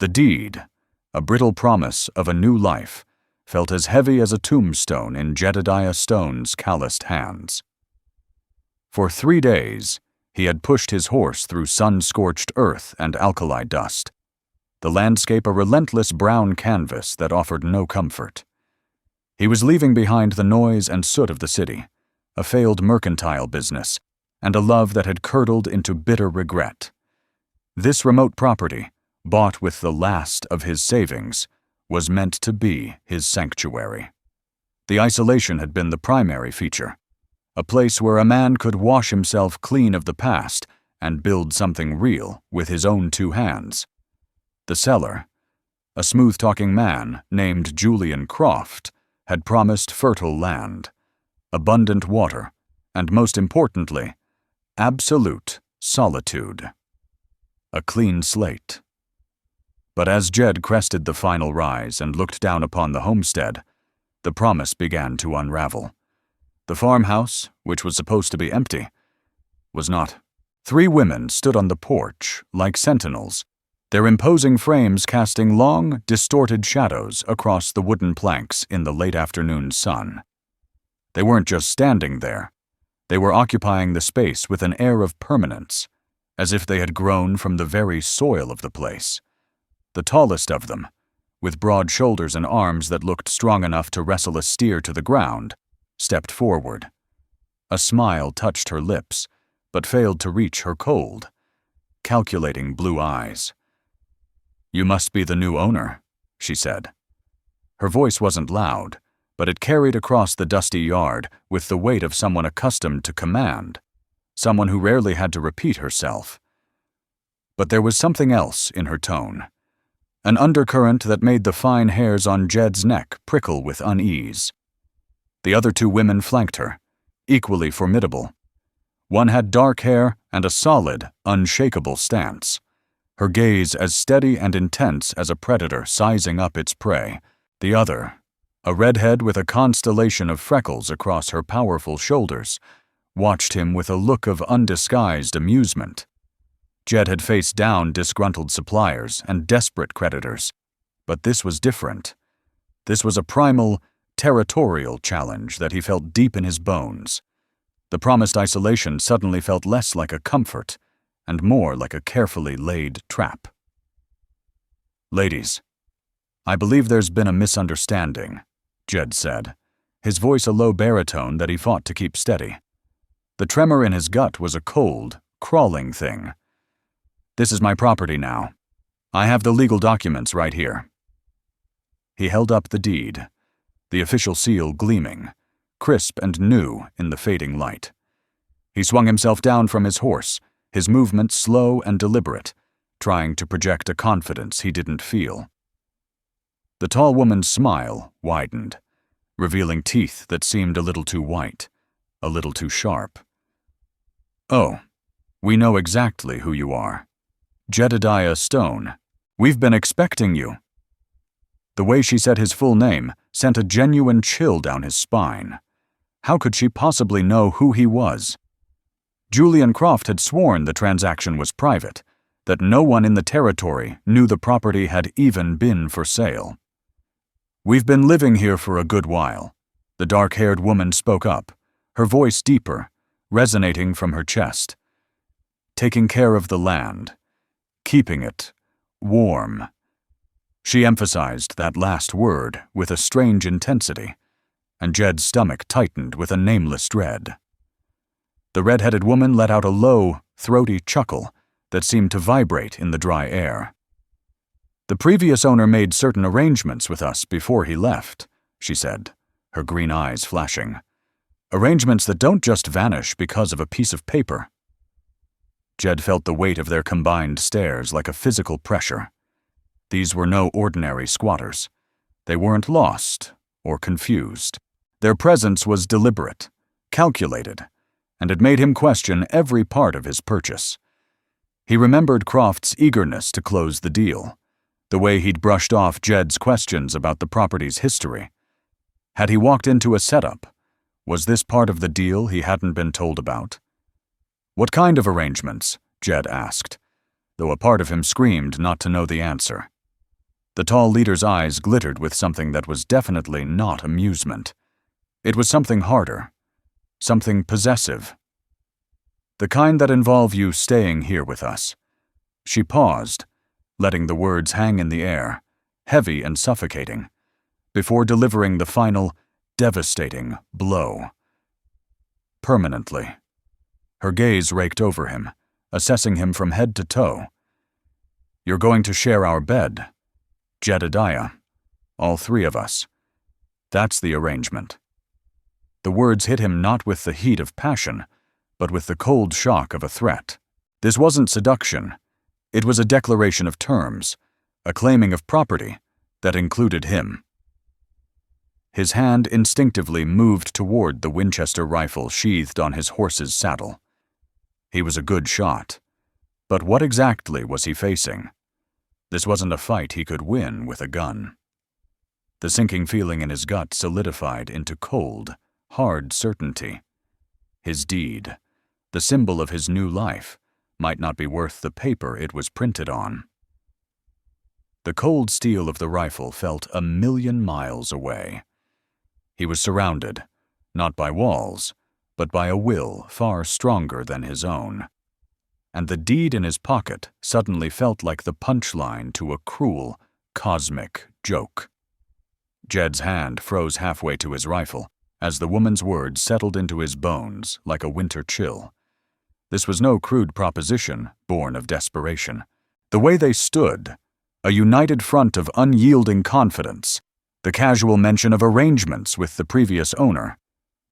The deed, a brittle promise of a new life, felt as heavy as a tombstone in Jedediah Stone's calloused hands. For 3 days, he had pushed his horse through sun-scorched earth and alkali dust, the landscape a relentless brown canvas that offered no comfort. He was leaving behind the noise and soot of the city, a failed mercantile business, and a love that had curdled into bitter regret. This remote property, bought with the last of his savings, was meant to be his sanctuary. The isolation had been the primary feature, a place where a man could wash himself clean of the past and build something real with his own 2 hands. The seller, a smooth-talking man named Julian Croft, had promised fertile land, abundant water, and most importantly, absolute solitude. A clean slate. But as Jed crested the final rise and looked down upon the homestead, the promise began to unravel. The farmhouse, which was supposed to be empty, was not. 3 women stood on the porch like sentinels, their imposing frames casting long, distorted shadows across the wooden planks in the late afternoon sun. They weren't just standing there. They were occupying the space with an air of permanence, as if they had grown from the very soil of the place. The tallest of them, with broad shoulders and arms that looked strong enough to wrestle a steer to the ground, stepped forward. A smile touched her lips, but failed to reach her cold, calculating blue eyes. "You must be the new owner," she said. Her voice wasn't loud, but it carried across the dusty yard with the weight of someone accustomed to command, someone who rarely had to repeat herself. But there was something else in her tone, an undercurrent that made the fine hairs on Jed's neck prickle with unease. The other 2 women flanked her, equally formidable. One had dark hair and a solid, unshakable stance, her gaze as steady and intense as a predator sizing up its prey. The other, a redhead with a constellation of freckles across her powerful shoulders, watched him with a look of undisguised amusement. Jed had faced down disgruntled suppliers and desperate creditors, but this was different. This was a primal, territorial challenge that he felt deep in his bones. The promised isolation suddenly felt less like a comfort and more like a carefully laid trap. "Ladies, I believe there's been a misunderstanding," Jed said, his voice a low baritone that he fought to keep steady. The tremor in his gut was a cold, crawling thing. "This is my property now. I have the legal documents right here." He held up the deed, the official seal gleaming, crisp and new in the fading light. He swung himself down from his horse, his movements slow and deliberate, trying to project a confidence he didn't feel. The tall woman's smile widened, revealing teeth that seemed a little too white, a little too sharp. "Oh, we know exactly who you are. Jedediah Stone. We've been expecting you." The way she said his full name sent a genuine chill down his spine. How could she possibly know who he was? Julian Croft had sworn the transaction was private, that no one in the territory knew the property had even been for sale. "We've been living here for a good while," the dark-haired woman spoke up, her voice deeper, resonating from her chest. "Taking care of the land, keeping it warm." She emphasized that last word with a strange intensity, and Jed's stomach tightened with a nameless dread. The red-headed woman let out a low, throaty chuckle that seemed to vibrate in the dry air. "The previous owner made certain arrangements with us before he left," she said, her green eyes flashing. "Arrangements that don't just vanish because of a piece of paper." Jed felt the weight of their combined stares like a physical pressure. These were no ordinary squatters. They weren't lost or confused. Their presence was deliberate, calculated, and it made him question every part of his purchase. He remembered Croft's eagerness to close the deal, the way he'd brushed off Jed's questions about the property's history. Had he walked into a setup? Was this part of the deal he hadn't been told about? "What kind of arrangements?" Jed asked, though a part of him screamed not to know the answer. The tall leader's eyes glittered with something that was definitely not amusement. It was something harder, something possessive. The kind that involve you staying here with us. She paused, letting the words hang in the air, heavy and suffocating, before delivering the final, devastating blow. Permanently. Her gaze raked over him, assessing him from head to toe. You're going to share our bed. Jedediah. All three of us. That's the arrangement. The words hit him not with the heat of passion, but with the cold shock of a threat. This wasn't seduction. It was a declaration of terms, a claiming of property that included him. His hand instinctively moved toward the Winchester rifle sheathed on his horse's saddle. He was a good shot. But what exactly was he facing? This wasn't a fight he could win with a gun. The sinking feeling in his gut solidified into cold, hard certainty. His deed, the symbol of his new life, might not be worth the paper it was printed on. The cold steel of the rifle felt 1,000,000 miles away. He was surrounded, not by walls, but by a will far stronger than his own. And the deed in his pocket suddenly felt like the punchline to a cruel, cosmic joke. Jed's hand froze halfway to his rifle as the woman's words settled into his bones like a winter chill. This was no crude proposition born of desperation. The way they stood, a united front of unyielding confidence, the casual mention of arrangements with the previous owner,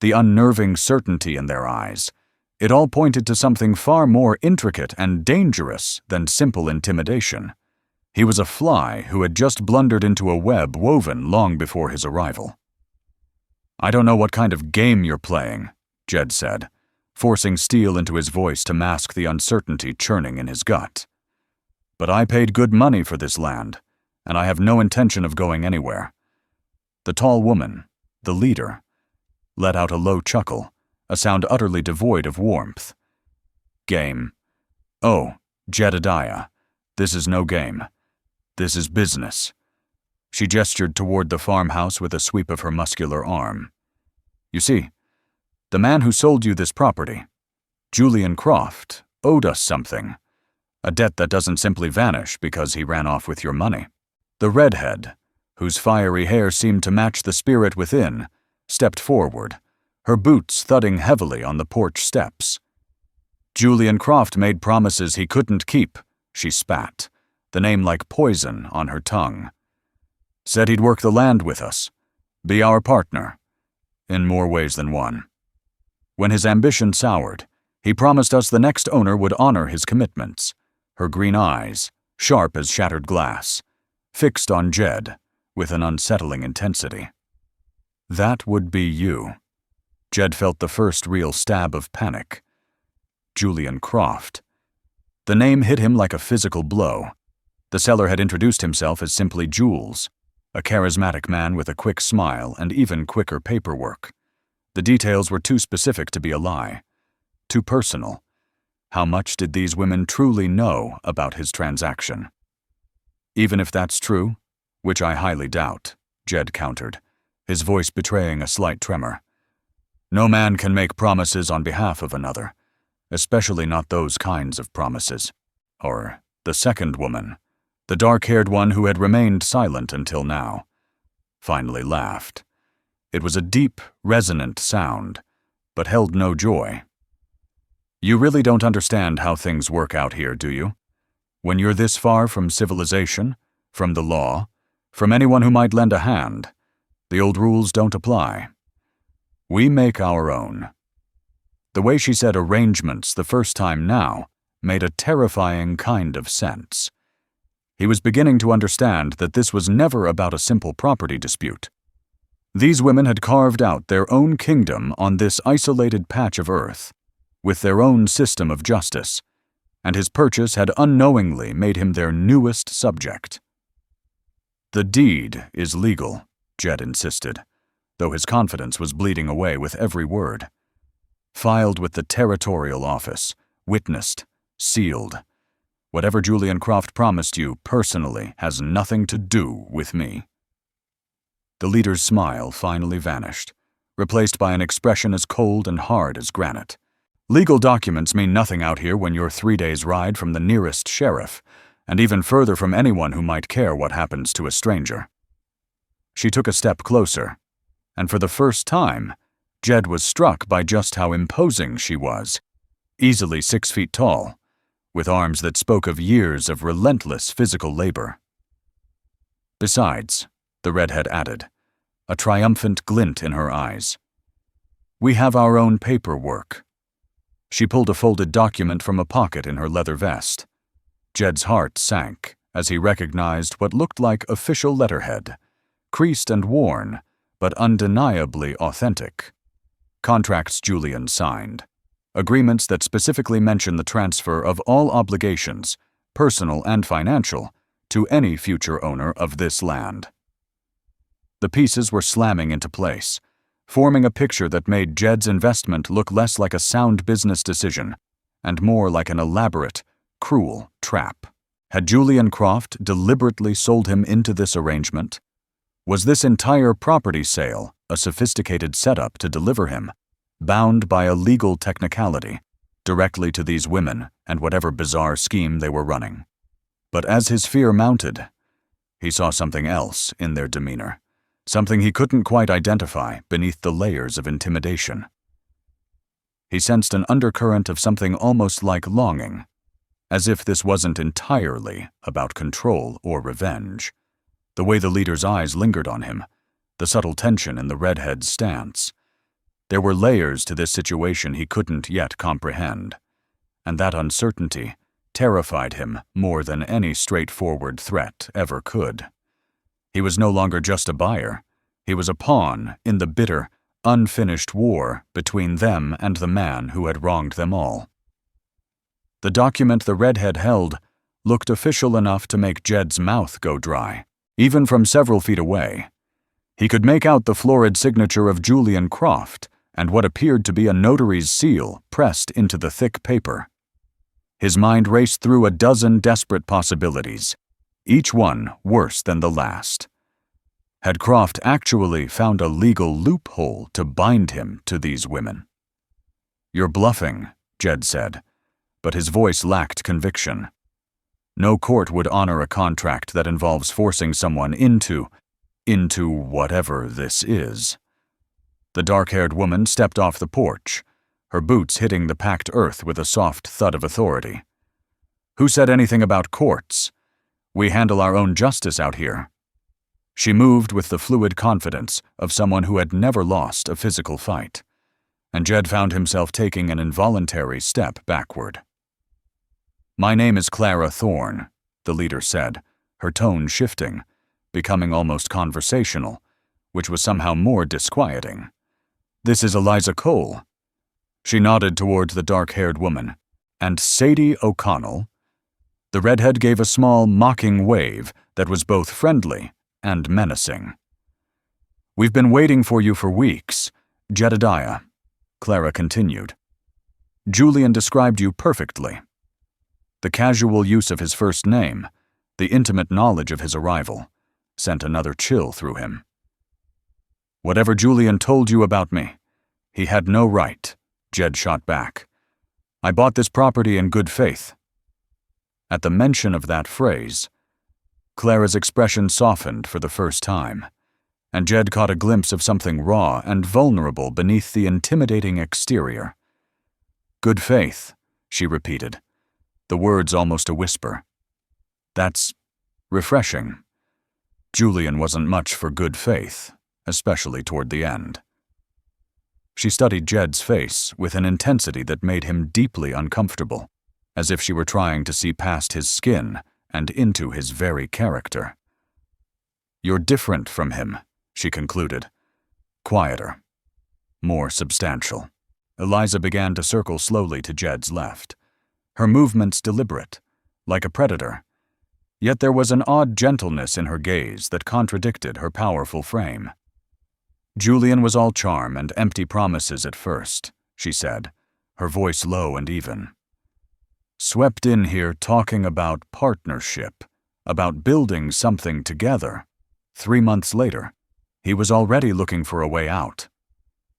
the unnerving certainty in their eyes, it all pointed to something far more intricate and dangerous than simple intimidation. He was a fly who had just blundered into a web woven long before his arrival. "I don't know what kind of game you're playing," Jed said, forcing steel into his voice to mask the uncertainty churning in his gut. "But I paid good money for this land, and I have no intention of going anywhere." The tall woman, the leader, let out a low chuckle, a sound utterly devoid of warmth. "Game? Oh, Jedediah, this is no game. This is business." She gestured toward the farmhouse with a sweep of her muscular arm. "You see, the man who sold you this property, Julian Croft, owed us something, a debt that doesn't simply vanish because he ran off with your money." The redhead, whose fiery hair seemed to match the spirit within, stepped forward, her boots thudding heavily on the porch steps. "Julian Croft made promises he couldn't keep," she spat, the name like poison on her tongue. "Said he'd work the land with us, be our partner, in more ways than one. When his ambition soured, he promised us the next owner would honor his commitments." Her green eyes, sharp as shattered glass, fixed on Jed with an unsettling intensity. "That would be you." Jed felt the first real stab of panic. Julian Croft. The name hit him like a physical blow. The seller had introduced himself as simply Jules, a charismatic man with a quick smile and even quicker paperwork. The details were too specific to be a lie, too personal. How much did these women truly know about his transaction? "Even if that's true, which I highly doubt," Jed countered, his voice betraying a slight tremor. "No man can make promises on behalf of another, especially not those kinds of promises." Or the second woman, the dark-haired one who had remained silent until now, finally laughed. It was a deep, resonant sound, but held no joy. "You really don't understand how things work out here, do you? When you're this far from civilization, from the law, from anyone who might lend a hand, the old rules don't apply. We make our own." The way she said arrangements the first time now made a terrifying kind of sense. He was beginning to understand that this was never about a simple property dispute. These women had carved out their own kingdom on this isolated patch of earth, with their own system of justice, and his purchase had unknowingly made him their newest subject. "The deed is legal," Jed insisted, though his confidence was bleeding away with every word. "Filed with the territorial office, witnessed, sealed. Whatever Julian Croft promised you personally has nothing to do with me." The leader's smile finally vanished, replaced by an expression as cold and hard as granite. "Legal documents mean nothing out here when you're 3 days' ride from the nearest sheriff, and even further from anyone who might care what happens to a stranger." She took a step closer, and for the first time, Jed was struck by just how imposing she was. Easily 6 feet tall, with arms that spoke of years of relentless physical labor. Besides, the redhead added, a triumphant glint in her eyes, "we have our own paperwork." She pulled a folded document from a pocket in her leather vest. Jed's heart sank as he recognized what looked like official letterhead, creased and worn, but undeniably authentic. Contracts Julian signed. Agreements that specifically mention the transfer of all obligations, personal and financial, to any future owner of this land. The pieces were slamming into place, forming a picture that made Jed's investment look less like a sound business decision and more like an elaborate, cruel trap. Had Julian Croft deliberately sold him into this arrangement? Was this entire property sale a sophisticated setup to deliver him, bound by a legal technicality, directly to these women and whatever bizarre scheme they were running? But as his fear mounted, he saw something else in their demeanor, something he couldn't quite identify beneath the layers of intimidation. He sensed an undercurrent of something almost like longing, as if this wasn't entirely about control or revenge. The way the leader's eyes lingered on him, the subtle tension in the redhead's stance. There were layers to this situation he couldn't yet comprehend, and that uncertainty terrified him more than any straightforward threat ever could. He was no longer just a buyer. He was a pawn in the bitter, unfinished war between them and the man who had wronged them all. The document the redhead held looked official enough to make Jed's mouth go dry, even from several feet away. He could make out the florid signature of Julian Croft and what appeared to be a notary's seal pressed into the thick paper. His mind raced through a dozen desperate possibilities, each one worse than the last. Had Croft actually found a legal loophole to bind him to these women? "You're bluffing," Jed said, but his voice lacked conviction. No court would honor a contract that involves forcing someone into whatever this is. The dark-haired woman stepped off the porch, her boots hitting the packed earth with a soft thud of authority. "Who said anything about courts? We handle our own justice out here." She moved with the fluid confidence of someone who had never lost a physical fight, and Jed found himself taking an involuntary step backward. "My name is Clara Thorne," the leader said, her tone shifting, becoming almost conversational, which was somehow more disquieting. "This is Eliza Cole." She nodded toward the dark-haired woman. "And Sadie O'Connell?" The redhead gave a small, mocking wave that was both friendly and menacing. "We've been waiting for you for weeks, Jedediah," Clara continued. "Julian described you perfectly." The casual use of his first name, the intimate knowledge of his arrival, sent another chill through him. "Whatever Julian told you about me, he had no right," Jed shot back. "I bought this property in good faith." At the mention of that phrase, Clara's expression softened for the first time, and Jed caught a glimpse of something raw and vulnerable beneath the intimidating exterior. "Good faith," she repeated, the words almost a whisper. "That's refreshing." Julian wasn't much for good faith, especially toward the end. She studied Jed's face with an intensity that made him deeply uncomfortable, as if she were trying to see past his skin and into his very character. "You're different from him," she concluded. "Quieter. More substantial." Eliza began to circle slowly to Jed's left, her movements deliberate, like a predator. Yet there was an odd gentleness in her gaze that contradicted her powerful frame. "Julian was all charm and empty promises at first," she said, her voice low and even. Swept in here talking about partnership, about building something together. 3 months later, he was already looking for a way out.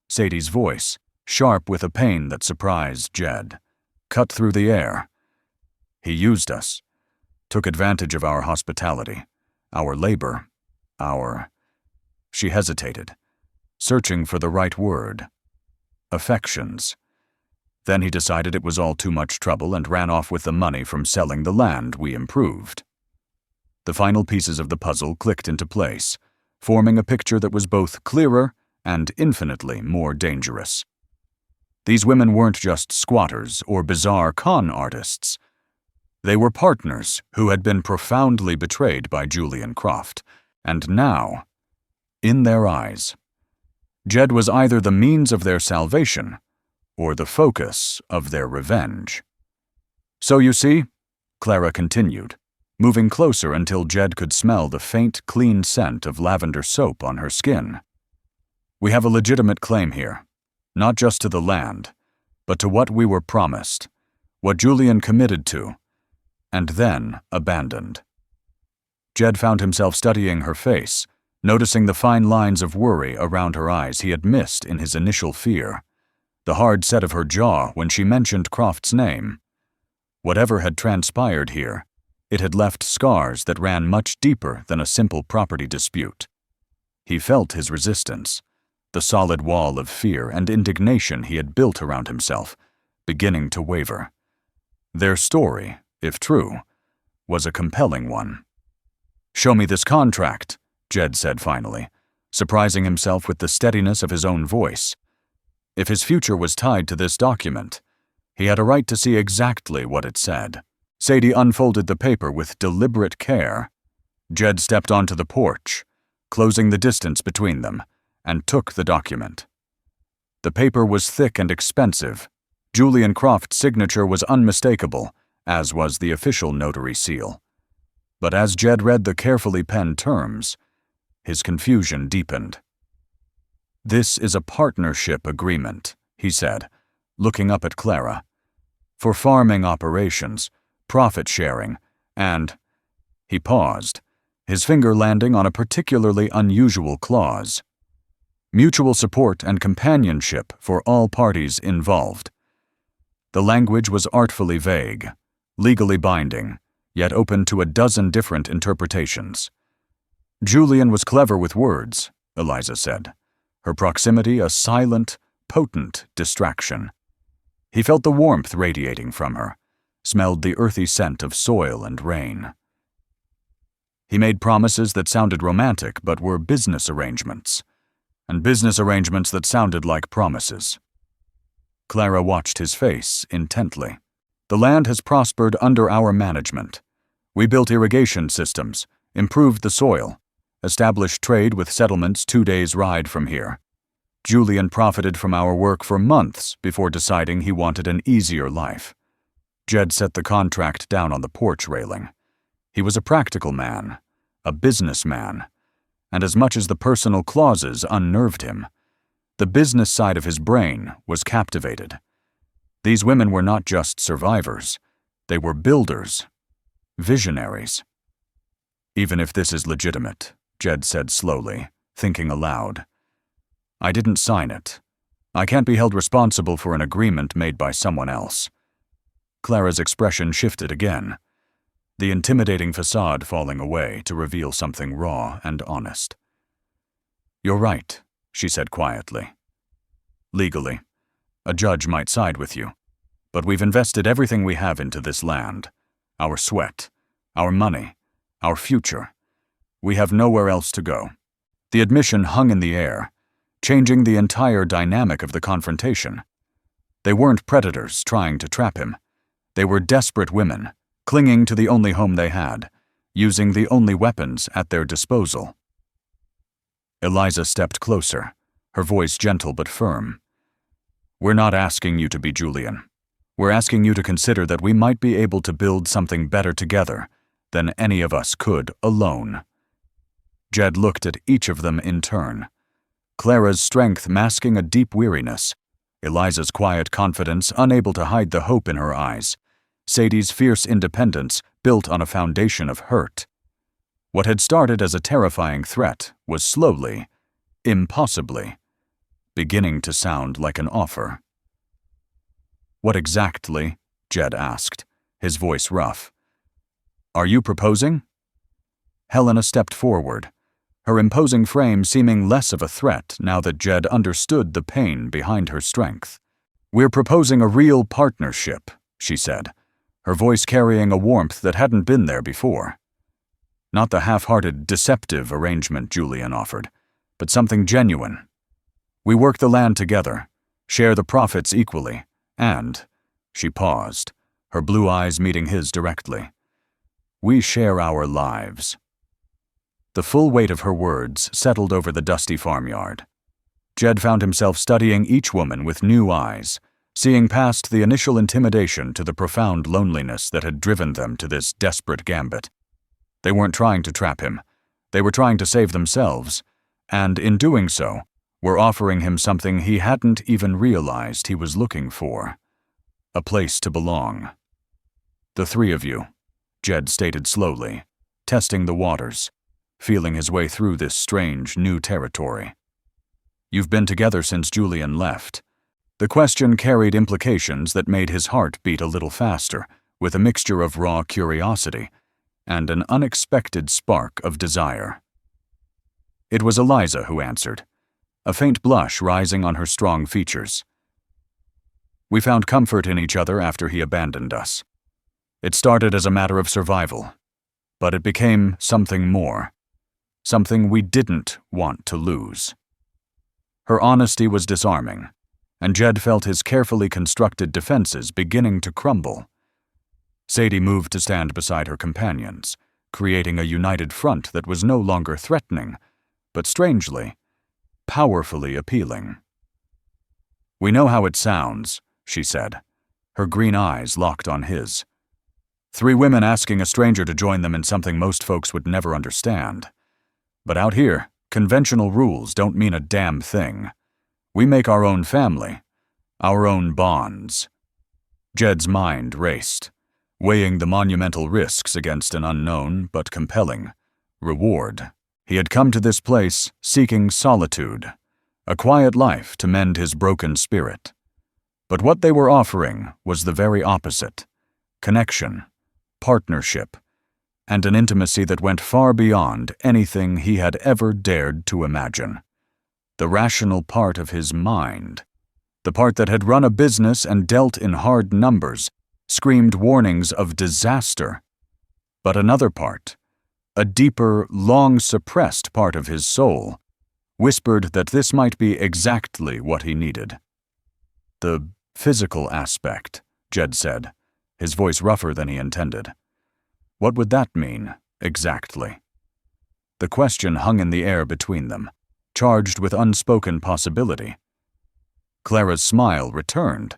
Sadie's voice, sharp with a pain that surprised Jed, cut through the air. He used us, took advantage of our hospitality, our labor, our... She hesitated, searching for the right word. Affections. Then he decided it was all too much trouble and ran off with the money from selling the land we improved. The final pieces of the puzzle clicked into place, forming a picture that was both clearer and infinitely more dangerous. These women weren't just squatters or bizarre con artists. They were partners who had been profoundly betrayed by Julian Croft, and now, in their eyes, Jed was either the means of their salvation or the focus of their revenge. So you see, Clara continued, moving closer until Jed could smell the faint, clean scent of lavender soap on her skin. We have a legitimate claim here, not just to the land, but to what we were promised, what Julian committed to, and then abandoned. Jed found himself studying her face, noticing the fine lines of worry around her eyes he had missed in his initial fear, the hard set of her jaw when she mentioned Croft's name. Whatever had transpired here, it had left scars that ran much deeper than a simple property dispute. He felt his resistance, the solid wall of fear and indignation he had built around himself, beginning to waver. Their story, if true, was a compelling one. "Show me this contract," Jed said finally, surprising himself with the steadiness of his own voice. If his future was tied to this document, he had a right to see exactly what it said. Sadie unfolded the paper with deliberate care. Jed stepped onto the porch, closing the distance between them, and took the document. The paper was thick and expensive. Julian Croft's signature was unmistakable, as was the official notary seal. But as Jed read the carefully penned terms, his confusion deepened. "This is a partnership agreement," he said, looking up at Clara, "for farming operations, profit sharing, and..." He paused, his finger landing on a particularly unusual clause. "Mutual support and companionship for all parties involved." The language was artfully vague, legally binding, yet open to a dozen different interpretations. Julian was clever with words, Eliza said, her proximity a silent, potent distraction. He felt the warmth radiating from her, smelled the earthy scent of soil and rain. He made promises that sounded romantic but were business arrangements, and business arrangements that sounded like promises. Clara watched his face intently. "The land has prospered under our management. We built irrigation systems, improved the soil, established trade with settlements 2 days' ride from here. Julian profited from our work for months before deciding he wanted an easier life." Jed set the contract down on the porch railing. He was a practical man, a businessman, and as much as the personal clauses unnerved him, the business side of his brain was captivated. These women were not just survivors, they were builders, visionaries. "Even if this is legitimate," Jed said slowly, thinking aloud, "I didn't sign it. I can't be held responsible for an agreement made by someone else." Clara's expression shifted again, the intimidating facade falling away to reveal something raw and honest. "You're right," she said quietly. "Legally, a judge might side with you, but we've invested everything we have into this land, our sweat, our money, our future. We have nowhere else to go." The admission hung in the air, changing the entire dynamic of the confrontation. They weren't predators trying to trap him. They were desperate women, clinging to the only home they had, using the only weapons at their disposal. Eliza stepped closer, her voice gentle but firm. "We're not asking you to be Julian. We're asking you to consider that we might be able to build something better together than any of us could alone." Jed looked at each of them in turn, Clara's strength masking a deep weariness, Eliza's quiet confidence unable to hide the hope in her eyes, Sadie's fierce independence built on a foundation of hurt. What had started as a terrifying threat was slowly, impossibly, beginning to sound like an offer. "What exactly?" Jed asked, his voice rough. "Are you proposing?" Helena stepped forward, her imposing frame seeming less of a threat now that Jed understood the pain behind her strength. "We're proposing a real partnership," she said, her voice carrying a warmth that hadn't been there before. Not the half-hearted, deceptive arrangement Julian offered, but something genuine. "We work the land together, share the profits equally, and," she paused, her blue eyes meeting his directly, "we share our lives." The full weight of her words settled over the dusty farmyard. Jed found himself studying each woman with new eyes, seeing past the initial intimidation to the profound loneliness that had driven them to this desperate gambit. They weren't trying to trap him. They were trying to save themselves, and in doing so, were offering him something he hadn't even realized he was looking for: a place to belong. "The three of you," Jed stated slowly, testing the waters, feeling his way through this strange new territory. "You've been together since Julian left." The question carried implications that made his heart beat a little faster, with a mixture of raw curiosity and an unexpected spark of desire. It was Eliza who answered, a faint blush rising on her strong features. "We found comfort in each other after he abandoned us. It started as a matter of survival, but it became something more, something we didn't want to lose." Her honesty was disarming, and Jed felt his carefully constructed defenses beginning to crumble. Sadie moved to stand beside her companions, creating a united front that was no longer threatening, but strangely, powerfully appealing. "We know how it sounds," she said, her green eyes locked on his. "Three women asking a stranger to join them in something most folks would never understand. But out here, conventional rules don't mean a damn thing. We make our own family, our own bonds." Jed's mind raced, weighing the monumental risks against an unknown but compelling reward. He had come to this place seeking solitude, a quiet life to mend his broken spirit. But what they were offering was the very opposite: connection, partnership, and an intimacy that went far beyond anything he had ever dared to imagine. The rational part of his mind, the part that had run a business and dealt in hard numbers, screamed warnings of disaster. But another part, a deeper, long-suppressed part of his soul, whispered that this might be exactly what he needed. "The physical aspect," Jed said, his voice rougher than he intended. "What would that mean, exactly?" The question hung in the air between them, charged with unspoken possibility. Clara's smile returned,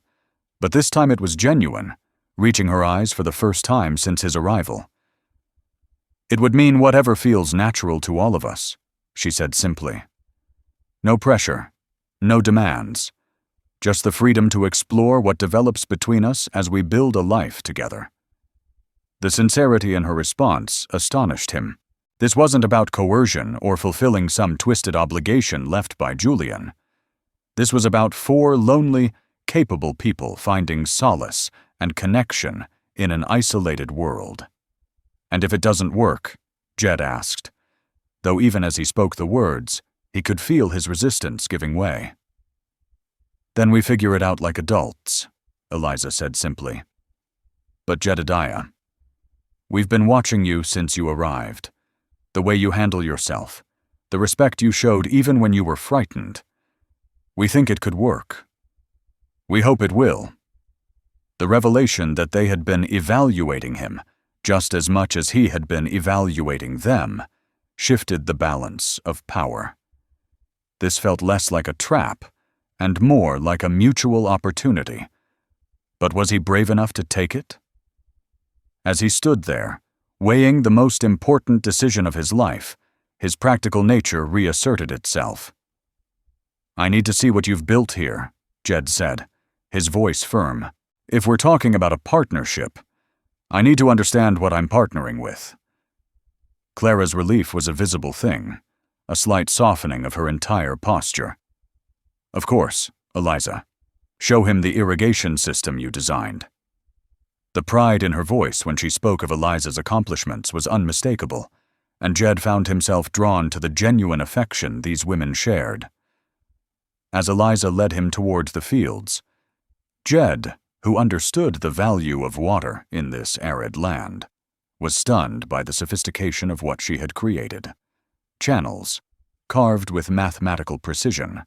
but this time it was genuine, reaching her eyes for the first time since his arrival. "It would mean whatever feels natural to all of us," she said simply. "No pressure, no demands, just the freedom to explore what develops between us as we build a life together." The sincerity in her response astonished him. This wasn't about coercion or fulfilling some twisted obligation left by Julian. This was about four lonely, capable people finding solace and connection in an isolated world. "And if it doesn't work?" Jed asked, though even as he spoke the words, he could feel his resistance giving way. "Then we figure it out like adults," Eliza said simply. "But Jedediah, we've been watching you since you arrived. The way you handle yourself, the respect you showed even when you were frightened. We think it could work. We hope it will." The revelation that they had been evaluating him, just as much as he had been evaluating them, shifted the balance of power. This felt less like a trap, and more like a mutual opportunity. But was he brave enough to take it? As he stood there, weighing the most important decision of his life, his practical nature reasserted itself. "I need to see what you've built here," Jed said, his voice firm. "If we're talking about a partnership, I need to understand what I'm partnering with. Clara's relief was a visible thing, a slight softening of her entire posture. Of course, Eliza. Show him the irrigation system you designed. The pride in her voice when she spoke of Eliza's accomplishments was unmistakable, and Jed found himself drawn to the genuine affection these women shared. As Eliza led him toward the fields, Jed, who understood the value of water in this arid land, was stunned by the sophistication of what she had created. Channels, carved with mathematical precision,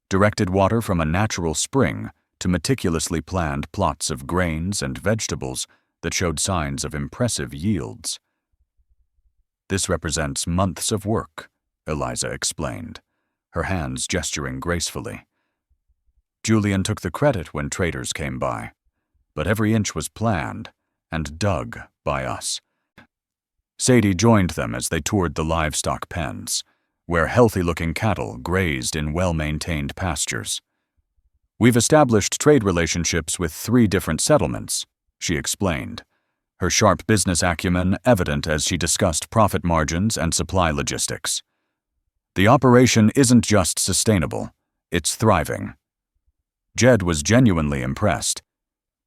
directed water from a natural spring to meticulously planned plots of grains and vegetables that showed signs of impressive yields. This represents months of work, Eliza explained, her hands gesturing gracefully. Julian took the credit when traders came by, but every inch was planned and dug by us. Sadie joined them as they toured the livestock pens, where healthy-looking cattle grazed in well-maintained pastures. We've established trade relationships with 3 different settlements, she explained, her sharp business acumen evident as she discussed profit margins and supply logistics. The operation isn't just sustainable, it's thriving. Jed was genuinely impressed.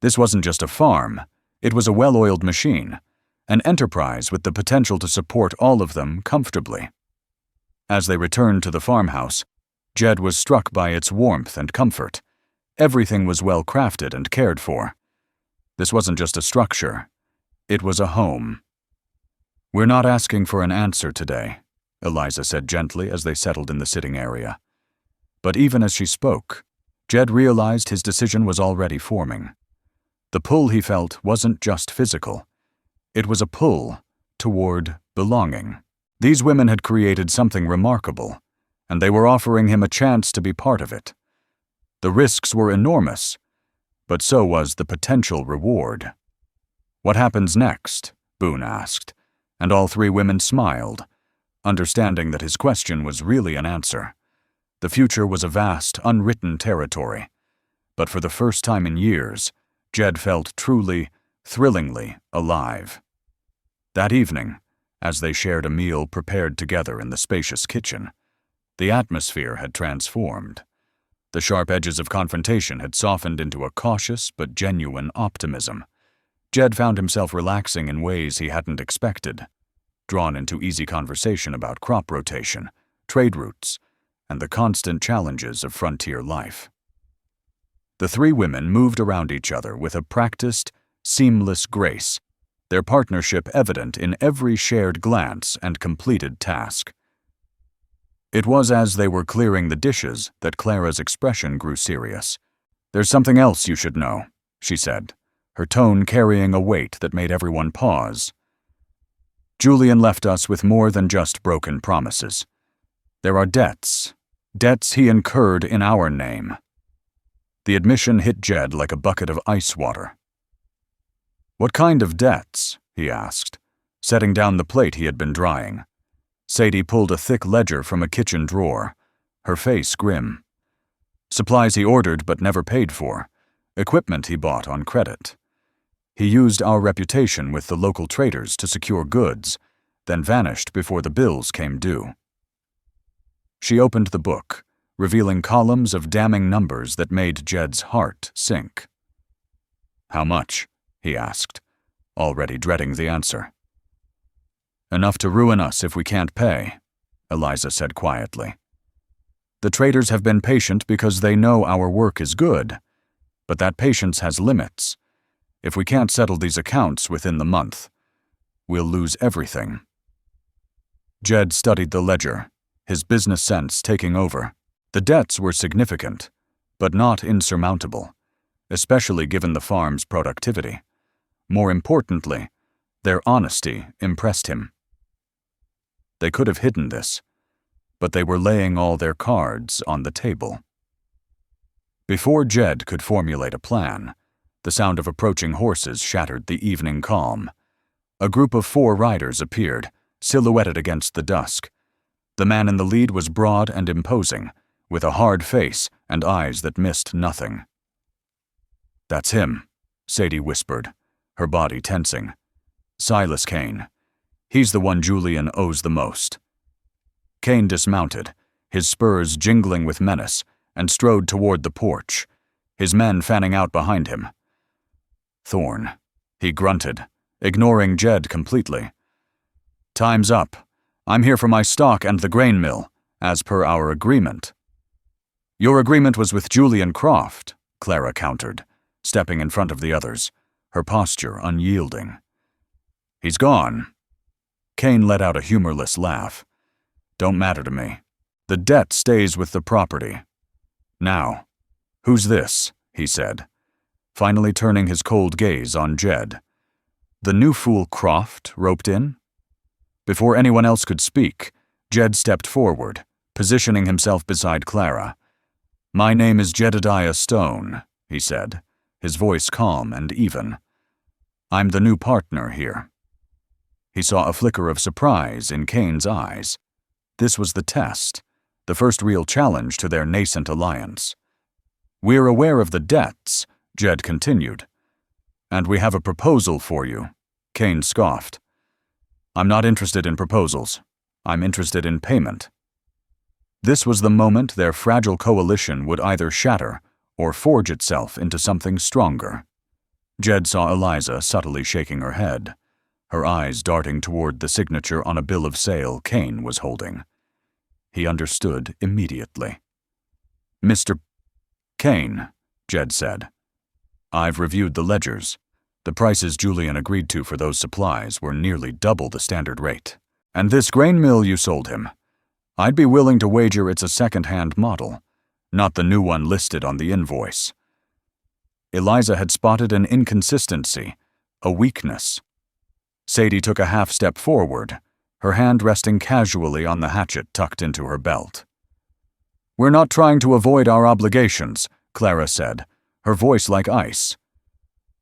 This wasn't just a farm, it was a well-oiled machine, an enterprise with the potential to support all of them comfortably. As they returned to the farmhouse, Jed was struck by its warmth and comfort. Everything was well crafted and cared for. This wasn't just a structure, it was a home. We're not asking for an answer today, Eliza said gently as they settled in the sitting area. But even as she spoke, Jed realized his decision was already forming. The pull he felt wasn't just physical. It was a pull toward belonging. These women had created something remarkable, and they were offering him a chance to be part of it. The risks were enormous, but so was the potential reward. What happens next? Boone asked, and all 3 women smiled, understanding that his question was really an answer. The future was a vast, unwritten territory, but for the first time in years, Jed felt truly, thrillingly alive. That evening, as they shared a meal prepared together in the spacious kitchen, the atmosphere had transformed. The sharp edges of confrontation had softened into a cautious but genuine optimism. Jed found himself relaxing in ways he hadn't expected, drawn into easy conversation about crop rotation, trade routes, and the constant challenges of frontier life. The 3 women moved around each other with a practiced, seamless grace, their partnership evident in every shared glance and completed task. It was as they were clearing the dishes that Clara's expression grew serious. "There's something else you should know," she said, her tone carrying a weight that made everyone pause. "Julian left us with more than just broken promises. There are debts he incurred in our name." The admission hit Jed like a bucket of ice water. "What kind of debts?" he asked, setting down the plate he had been drying. Sadie pulled a thick ledger from a kitchen drawer, her face grim. "Supplies he ordered but never paid for, equipment he bought on credit. He used our reputation with the local traders to secure goods, then vanished before the bills came due." She opened the book, revealing columns of damning numbers that made Jed's heart sink. "How much?" he asked, already dreading the answer. "Enough to ruin us if we can't pay," Eliza said quietly. "The traders have been patient because they know our work is good, but that patience has limits. If we can't settle these accounts within the month, we'll lose everything." Jed studied the ledger, his business sense taking over. The debts were significant, but not insurmountable, especially given the farm's productivity. More importantly, their honesty impressed him. They could have hidden this, but they were laying all their cards on the table. Before Jed could formulate a plan, the sound of approaching horses shattered the evening calm. A group of 4 riders appeared, silhouetted against the dusk. The man in the lead was broad and imposing, with a hard face and eyes that missed nothing. "That's him," Sadie whispered, her body tensing. Silas Kane. He's the one Julian owes the most. Kane dismounted, his spurs jingling with menace, and strode toward the porch, his men fanning out behind him. Thorne, he grunted, ignoring Jed completely. Time's up. I'm here for my stock and the grain mill, as per our agreement. Your agreement was with Julian Croft, Clara countered, stepping in front of the others, her posture unyielding. He's gone. Kane let out a humorless laugh. Don't matter to me. The debt stays with the property. Now, who's this? He said, finally turning his cold gaze on Jed. The new fool Croft roped in? Before anyone else could speak, Jed stepped forward, positioning himself beside Clara. My name is Jedediah Stone, he said, his voice calm and even. I'm the new partner here. He saw a flicker of surprise in Kane's eyes. This was the test, the first real challenge to their nascent alliance. We're aware of the debts, Jed continued. And we have a proposal for you, Kane scoffed. I'm not interested in proposals. I'm interested in payment. This was the moment their fragile coalition would either shatter or forge itself into something stronger. Jed saw Eliza subtly shaking her head, her eyes darting toward the signature on a bill of sale Kane was holding. He understood immediately. Mr. Kane, Jed said. I've reviewed the ledgers. The prices Julian agreed to for those supplies were nearly double the standard rate. And this grain mill you sold him, I'd be willing to wager it's a second-hand model, not the new one listed on the invoice. Eliza had spotted an inconsistency, a weakness. Sadie took a half-step forward, her hand resting casually on the hatchet tucked into her belt. We're not trying to avoid our obligations, Clara said, her voice like ice.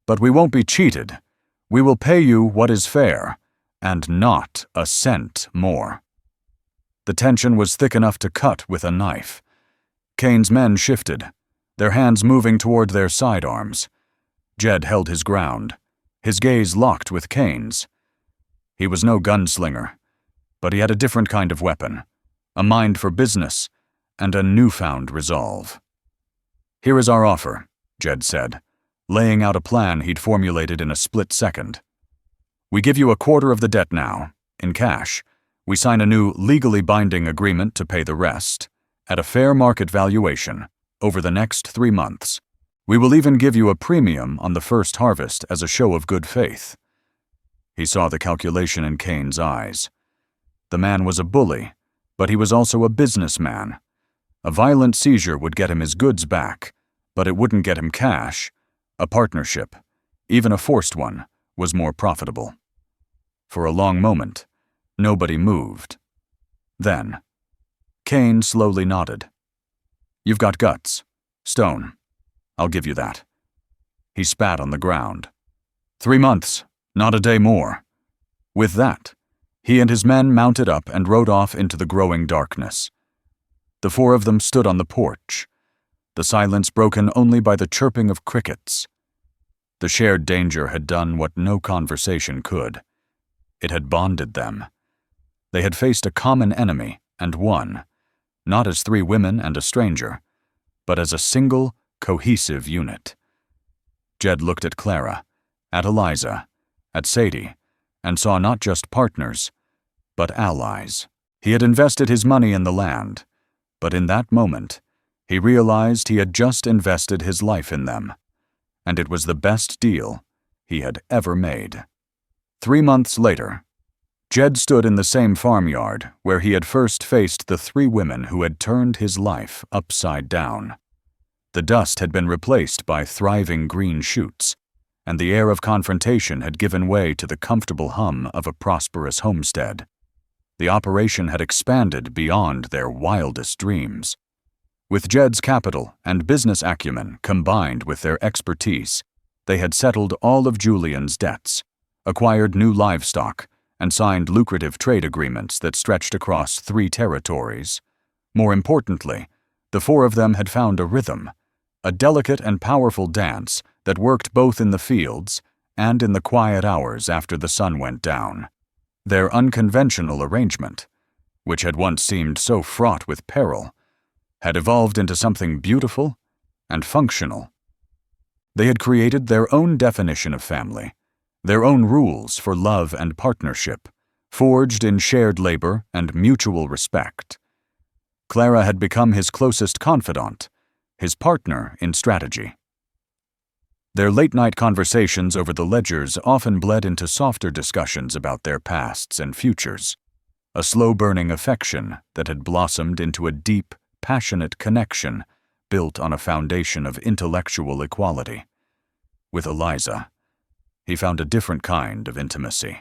But we won't be cheated. We will pay you what is fair, and not a cent more. The tension was thick enough to cut with a knife. Kane's men shifted, their hands moving toward their sidearms. Jed held his ground, his gaze locked with Kane's. He was no gunslinger, but he had a different kind of weapon, a mind for business, and a newfound resolve. Here is our offer, Jed said, laying out a plan he'd formulated in a split second. We give you a quarter of the debt now, in cash. We sign a new legally binding agreement to pay the rest, at a fair market valuation, over the next 3 months. We will even give you a premium on the first harvest as a show of good faith. He saw the calculation in Kane's eyes. The man was a bully, but he was also a businessman. A violent seizure would get him his goods back, but it wouldn't get him cash. A partnership, even a forced one, was more profitable. For a long moment, nobody moved. Then, Kane slowly nodded. You've got guts, Stone. I'll give you that. He spat on the ground. 3 months, not a day more. With that, he and his men mounted up and rode off into the growing darkness. The 4 of them stood on the porch, the silence broken only by the chirping of crickets. The shared danger had done what no conversation could. It had bonded them. They had faced a common enemy and won, not as 3 women and a stranger, but as a single, cohesive unit. Jed looked at Clara, at Eliza, at Sadie, and saw not just partners, but allies. He had invested his money in the land, but in that moment, he realized he had just invested his life in them, and it was the best deal he had ever made. 3 months later, Jed stood in the same farmyard where he had first faced the 3 women who had turned his life upside down. The dust had been replaced by thriving green shoots, and the air of confrontation had given way to the comfortable hum of a prosperous homestead. The operation had expanded beyond their wildest dreams. With Jed's capital and business acumen combined with their expertise, they had settled all of Julian's debts, acquired new livestock, and signed lucrative trade agreements that stretched across 3 territories. More importantly, the 4 of them had found a rhythm, a delicate and powerful dance that worked both in the fields and in the quiet hours after the sun went down. Their unconventional arrangement, which had once seemed so fraught with peril, had evolved into something beautiful and functional. They had created their own definition of family, their own rules for love and partnership, forged in shared labor and mutual respect. Clara had become his closest confidant, his partner in strategy. Their late-night conversations over the ledgers often bled into softer discussions about their pasts and futures, a slow-burning affection that had blossomed into a deep, passionate connection built on a foundation of intellectual equality. With Eliza, he found a different kind of intimacy.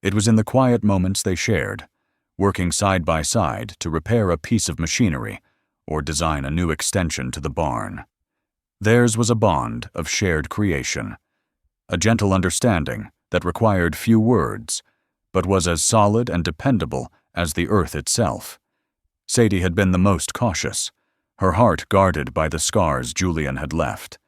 It was in the quiet moments they shared, working side by side to repair a piece of machinery or design a new extension to the barn. Theirs was a bond of shared creation, a gentle understanding that required few words, but was as solid and dependable as the earth itself. Sadie had been the most cautious, her heart guarded by the scars Julian had left.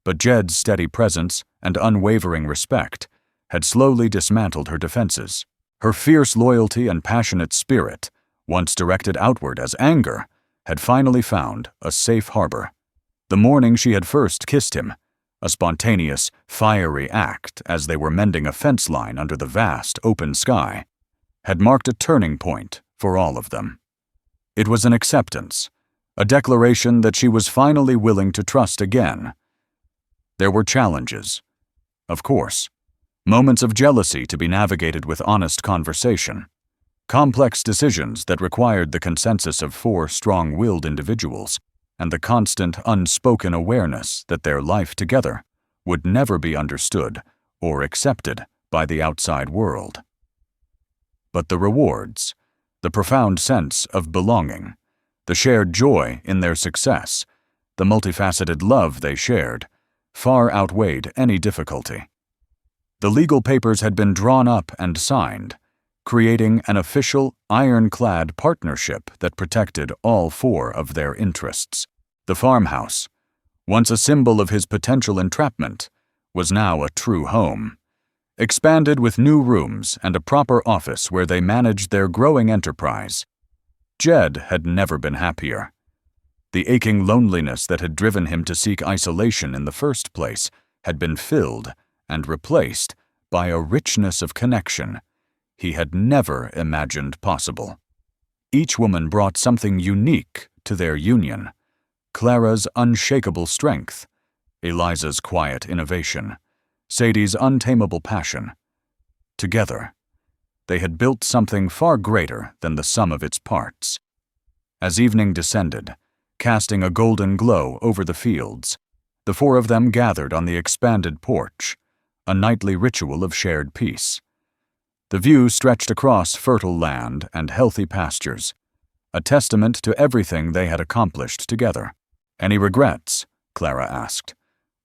But Jed's steady presence and unwavering respect had slowly dismantled her defenses. Her fierce loyalty and passionate spirit, once directed outward as anger, had finally found a safe harbor. The morning she had first kissed him, a spontaneous, fiery act as they were mending a fence line under the vast, open sky, had marked a turning point for all of them. It was an acceptance, a declaration that she was finally willing to trust again. There were challenges, of course, moments of jealousy to be navigated with honest conversation, complex decisions that required the consensus of 4 strong-willed individuals, and the constant, unspoken awareness that their life together would never be understood or accepted by the outside world. But the rewards, the profound sense of belonging, the shared joy in their success, the multifaceted love they shared, far outweighed any difficulty. The legal papers had been drawn up and signed, creating an official, ironclad partnership that protected all 4 of their interests. The farmhouse, once a symbol of his potential entrapment, was now a true home, expanded with new rooms and a proper office where they managed their growing enterprise. Jed had never been happier. The aching loneliness that had driven him to seek isolation in the first place had been filled and replaced by a richness of connection he had never imagined possible. Each woman brought something unique to their union: Clara's unshakable strength, Eliza's quiet innovation, Sadie's untamable passion. Together, they had built something far greater than the sum of its parts. As evening descended, casting a golden glow over the fields, the 4 of them gathered on the expanded porch, a nightly ritual of shared peace. The view stretched across fertile land and healthy pastures, a testament to everything they had accomplished together. "Any regrets?" Clara asked,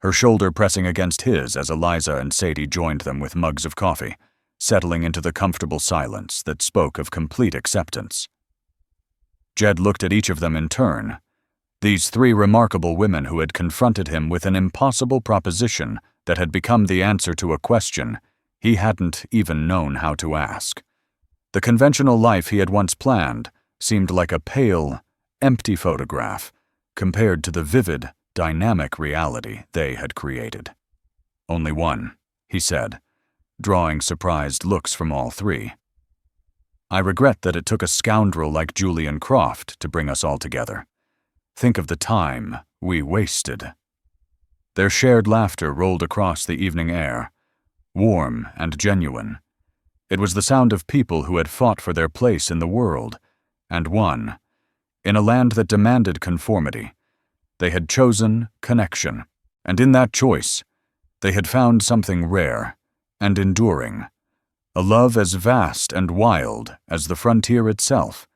her shoulder pressing against his as Eliza and Sadie joined them with mugs of coffee, settling into the comfortable silence that spoke of complete acceptance. Jed looked at each of them in turn, these 3 remarkable women who had confronted him with an impossible proposition that had become the answer to a question he hadn't even known how to ask. The conventional life he had once planned seemed like a pale, empty photograph compared to the vivid, dynamic reality they had created. "Only one," he said, drawing surprised looks from all 3. "I regret that it took a scoundrel like Julian Croft to bring us all together. Think of the time we wasted." Their shared laughter rolled across the evening air, warm and genuine. It was the sound of people who had fought for their place in the world, and won. In a land that demanded conformity, they had chosen connection, and in that choice, they had found something rare and enduring, a love as vast and wild as the frontier itself.